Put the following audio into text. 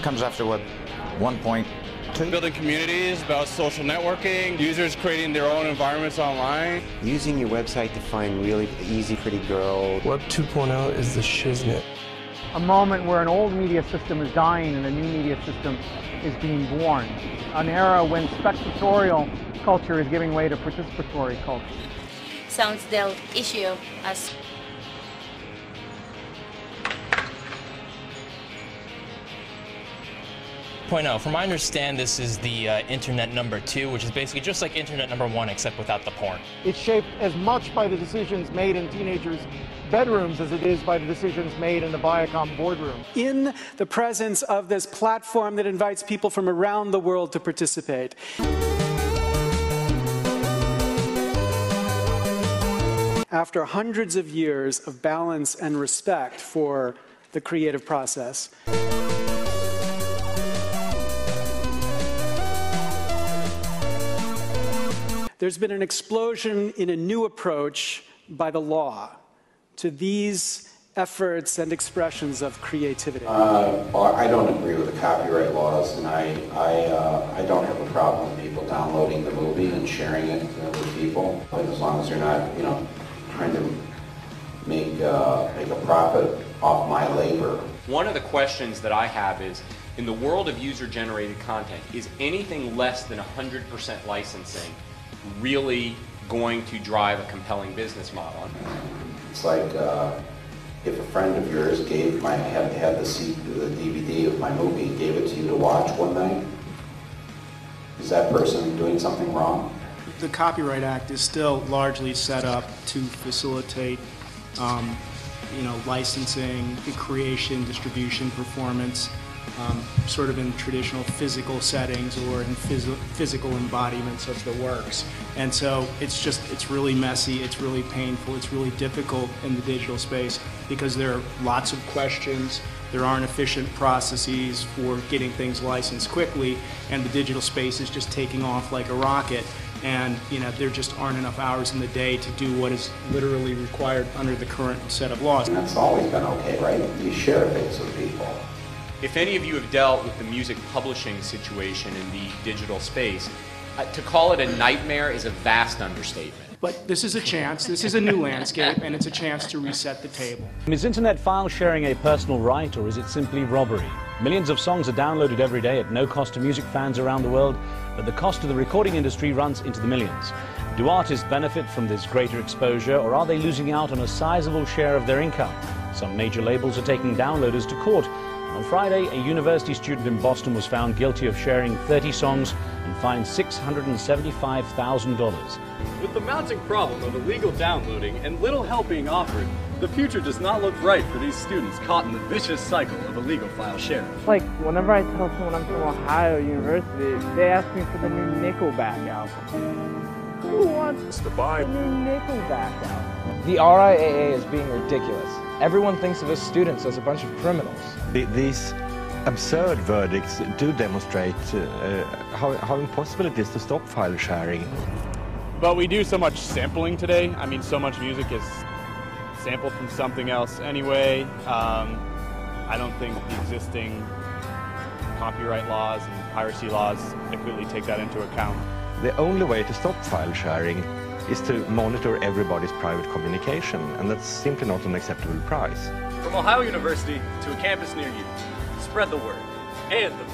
comes after, what, 1.2? Building communities, about social networking, users creating their own environments online. Using your website to find really easy, pretty girl. Web 2.0 is the shiznit. A moment where an old media system is dying and a new media system is being born. An era when spectatorial culture is giving way to participatory culture. Sounds del issue as From my understanding, this is the Internet number 2, which is basically just like Internet number 1, except without the porn. It's shaped as much by the decisions made in teenagers' bedrooms as it is by the decisions made in the Viacom boardroom. In the presence of this platform that invites people from around the world to participate. After hundreds of years of balance and respect for the creative process, there's been an explosion in a new approach by the law to these efforts and expressions of creativity. I don't agree with the copyright laws, and I don't have a problem with people downloading the movie and sharing it with people, as long as they're not, trying to make a profit off my labor. One of the questions that I have is, in the world of user-generated content, is anything less than 100% licensing really going to drive a compelling business model? It's like if a friend of yours had the DVD of my movie and gave it to you to watch one night, is that person doing something wrong? The Copyright Act is still largely set up to facilitate licensing, creation, distribution, performance, sort of in traditional physical settings or in physical embodiments of the works. And so it's really messy, it's really painful, it's really difficult in the digital space because there are lots of questions, there aren't efficient processes for getting things licensed quickly, and the digital space is just taking off like a rocket. And there just aren't enough hours in the day to do what is literally required under the current set of laws. And that's always been okay, right? You share things with people. If any of you have dealt with the music publishing situation in the digital space, to call it a nightmare is a vast understatement. But this is a chance, this is a new landscape, and it's a chance to reset the table. Is internet file sharing a personal right, or is it simply robbery? Millions of songs are downloaded every day at no cost to music fans around the world, but the cost to the recording industry runs into the millions. Do artists benefit from this greater exposure, or are they losing out on a sizable share of their income? Some major labels are taking downloaders to court. On Friday, a university student in Boston was found guilty of sharing 30 songs and fined $675,000. With the mounting problem of illegal downloading and little help being offered, the future does not look bright for these students caught in the vicious cycle of illegal file sharing. Like, whenever I tell someone I'm from Ohio University, they ask me for the new Nickelback album. Who wants to buy the new Nickelback album? The RIAA is being ridiculous. Everyone thinks of us students as a bunch of criminals. These absurd verdicts do demonstrate how impossible it is to stop file sharing. But we do so much sampling today. I mean, so much music is sampled from something else anyway. I don't think the existing copyright laws and piracy laws adequately take that into account. The only way to stop file sharing is to monitor everybody's private communication, and that's simply not an acceptable price. From Ohio University to a campus near you, spread the word and the